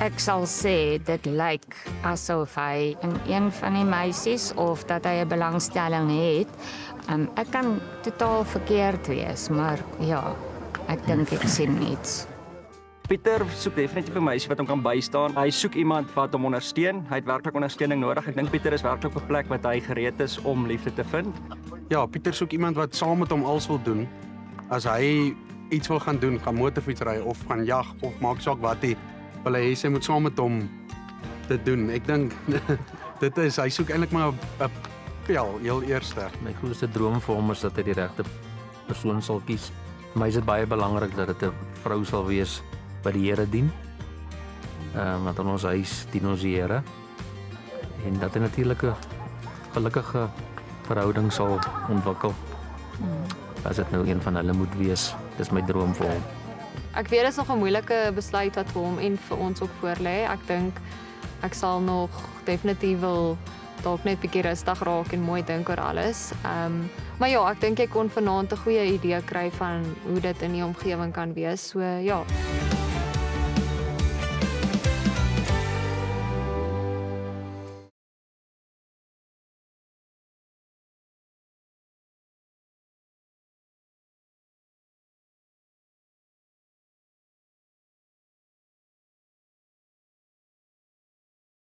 Ek sal sê dit lyk asof hy in een van die meisies of dat hy 'n belangstelling het. Ek kan totaal verkeerd wees, maar ja, ek dink ek sien iets. Pieter soek definitief 'n meisie wat hom kan bystaan. Hy soek iemand wat hom ondersteun. Hy het werklik ondersteuning nodig. Ek dink Pieter is werklik op 'n plek wat hy gereed is om liefde te vind. Ja, Pieter soek iemand wat saam met hom alles wil doen. As hy iets wil gaan doen, kan motorfiets ry of gaan jag of maak saak wat hy wil hê, sy moet saam met hom dit doen. Ek dink hy soek eintlik maar 'n pel heel eerste. My grootste droom vir hom is dat hy die regte persoon sal kies. Vir my is dit baie belangrik dat dit 'n vrou sal wees wat die Here dien. Want in ons huis dien ons die Here. En dat hy natuurlik 'n gelukkige verhouding sal ontwikkel. As dit nou een van hulle moet wees, dis my droom vir hom. Ek weet dit is nog 'n moeilike besluit wat vir hom en vir ons ook voor lê. Ek dink ek sal nog definitief wil dalk net 'n bietjie rustig raak en mooi dink oor alles. Maar ja, ek dink ek kon vanaand 'n goeie idee kry van hoe dit in die omgewing kan wees. So ja.